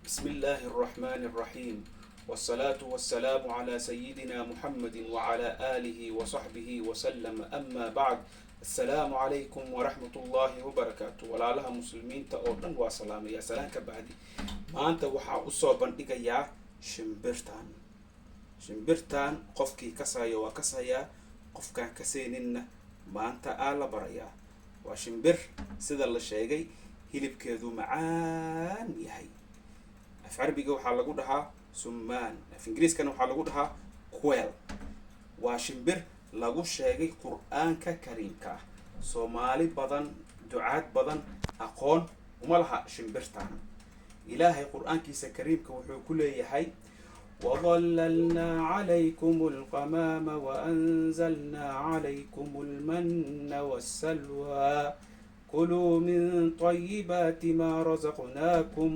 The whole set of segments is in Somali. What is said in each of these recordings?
بسم الله الرحمن الرحيم والصلاة والسلام على سيدنا محمد وعلى آله وصحبه وسلم أما بعد السلام عليكم ورحمة الله وبركاته ولا لها مسلمين تأردن وسلام يا سلام كبعدي ما أنت وحا أصوبا إيجايا شمبرتان قفكي كسايا وكسايا قفكا كسينين ما أنت آلا بريا وشمبر سيدا اللي هيلب كذو معان يهي af carabiga waxaa lagu dhahaa summaan af ingiriiskana waxaa lagu dhahaa quail waa shimbir lagu sheegay qur-aanka kariimka ah soomaali badan ducaad badan aqoon uma laha shimbirtaan ilaahay qur-aankiisa kariimka wuxuu ku leeyahay وظللنا عليكم الغمام وأنزلنا عليكم المن والسلوى كلوا من طيبات ما رزقناكم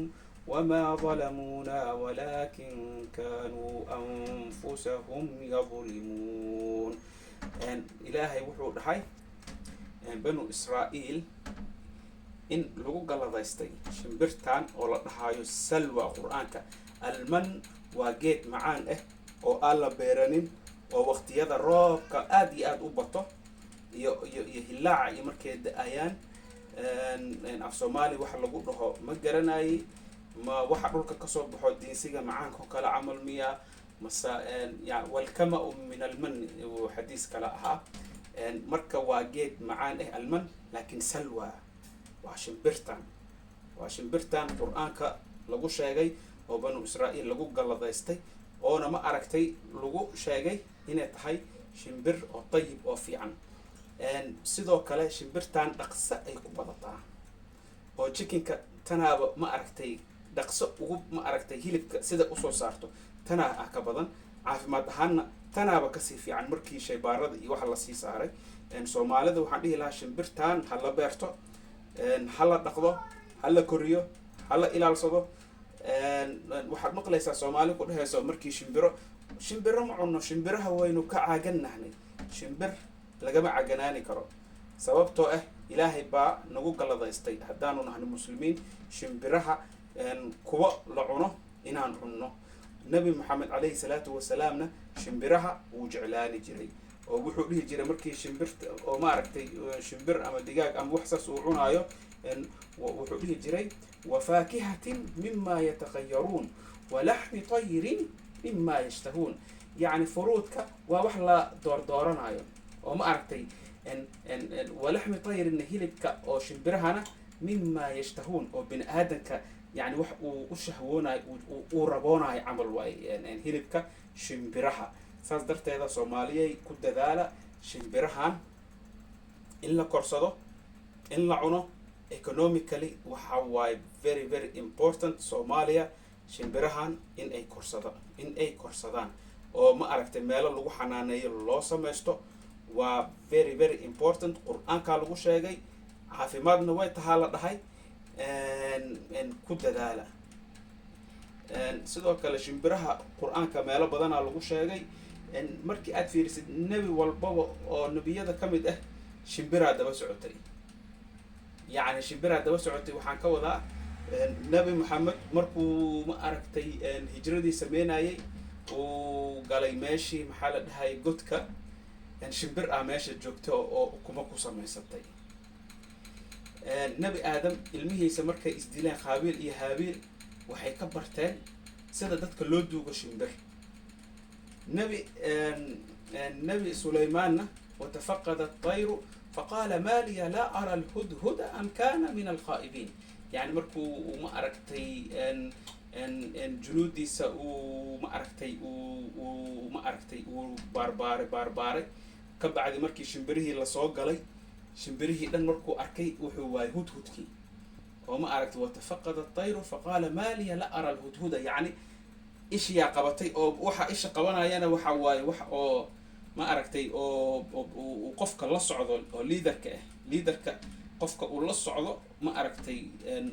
وما ظلمونا ولكن كانوا أنفسهم يظلمون إلهي وحود حي بنو إسرائيل إن لغو قلدايستي شمبرتان ولا دحايو السلوى قرآنك المن وجيت معان أو آلا بيرانين ووقت يدا روبك آدي آد أبطو يهلاع يمركي آيان af Soomaali waxa lagu dhaho ma garanay ma waxa dhulka ka soo baxo diinsiga macaanka kala camal miya masa yani walkama min alman oo xadiis kala aha marka waa geed macaan alman laakiin salwa waa shimbirtan quraanka lagu sheegay oo banu Israa'iil lagu galadaystay oo ma aragtay lagu sheegay inay tahay shimbir oo tayyib oo fiican sidoo kale shimbirtan dhaqso ay ku badataa oo chickenka tanaaba ma aragtay dhaqso ugu ma aragtay hilibka sida u soo saarto tanaa ka badan caafimaad ahaanna tanaaba ka sii fiican markii shaybaarada iyo waxa la sii saaray Soomaalida waxaan dhihi lahaa shimbirtan ha la beerto ha la dhaqdo ha la koriyo ha la ilaalsado waxaad maqlaysaa Soomaali ku dhahayso markii shimbiro ma cunno shimbiraha waynu ka caaganahnay shimbir lagama caganaani karo sababtoo ilaahay baa nagu galadaystay haddaanu nahay muslimiin shimbiraha kuwa la cuno inaan cunno nabi maxamed alayhi salaatu wasalaamna shimbiraha wuu jeclaani jiray oo wuxuu dhihi jiray markii shimbirta oo ma aragtay shimbir ama digaag ama wax saas uu cunaayo wuxuu dhihi jiray wafaakihatin mimma yatakhayyarun walahmi tayrin mimma yashtahun yani furuudka waa wax la dooranayo oo ma aragtay ولحم طير هيلبك أو شمبرهنا مما يشتهون أو بن آدمك يعني وشهونا وربونا عمل واي يعني هيلبك شمبرها صدرت هذا صوماليا كد ذالا شمبرهان إلا كورسادو إلا عنو economically وحواي very very important صوماليا شمبرهان إن أي كورسادان أو ما أعرفت ماله لو حنانية الله سمعته waa very very important quraanka lagu sheegay caafimaadna way tahay la dhahay ku dadaala sidoo kale shimbiraha quraanka meelo badan lagu sheegay markii aad fiirisid nabi walba oo nabiyada kamid shimbira daba socotay yani shimbira daba socotay waxaan ka wadaa nabi maxamed markuu ma aragtay hijradii sameynayay oo galay meeshii maxaa la dhahay godka shimbir meesha joogto oo kuma ku samaysatay nabi aadam ilmihiisa markay isdileen qaabil iyo haabil waxay ka barteen sida dadka loo duugo shimbir nabi sulaymaanna وتفقد الطير فقال ما لي لا أرى الهدهد أم كان من الخائبين يعني مركو ما أركتي ان جنودي وما أركتي وبارباري كبعد مركي شمبريه لا سو غلي شمبريه دن مركو اركي وحو واي هدهدكي وما اركت وتفقد الطير فقال ما لي لا ارى الهدهد يعني ايش يا قبتي او وحا ايش قبنايانا وحا واي وح او ما اركتي او قفك لا سocdo oo leaderka qofka uu la socdo ma aragtay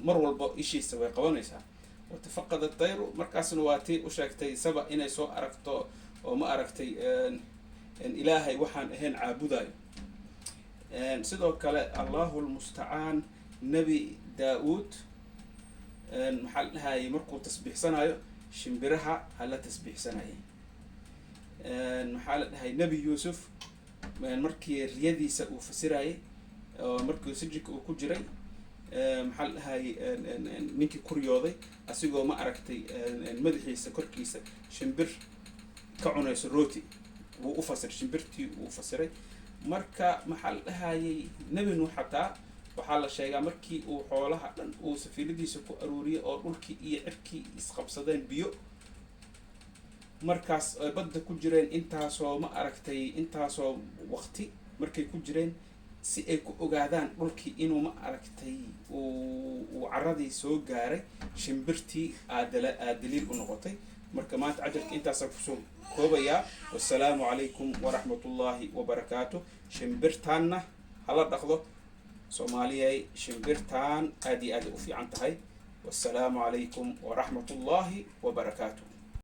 mar walba ishiisa way qabanaysaa وتفقد الطير markaasna waati u sheegtay saba inay soo aragto oo ma aragtay إن إلهي وحن هن عابداي sidoo kale Allahu المستعان نبي داود محل هاي مركو تسبيح سنايو شمبرها هلا تسبيح سناي محل هاي نبي يوسف مركي ريدي سأو فسراي مركو سجك وكجري محل هاي نينكي كوريوضي أسيقو ما أركتي مدحيسة كوركيسة شمبر كعنيس الروتي وأفسر شمبرتي وفسري marka maxal dhahaayay nabi nuux xataa waxaa la sheegaa markii uu xoolaha dhan uu safiiladiisa ku aruuriyay oo dhulkii iyo cirkii isqabsadeen biyo markaas ay badda ku jireen intaasoo ma aragtay intaasoo waqti markay ku jireen si ay ku ogaadaan dhulkii inuu ma aragtay uu caradii soo gaaray shimbirtii aadaliil u noqotay marka maanta cajalka intaas ku soo koobaya wassalaamu calaykum waraxmatullaahi wabarakaatuh shimbirtaanna hala dhaqdo soomaaliyay shimbirtaan aad iyo aad u fiican tahay wassalaamu calaykum waraxmatullaahi wabarakaatuh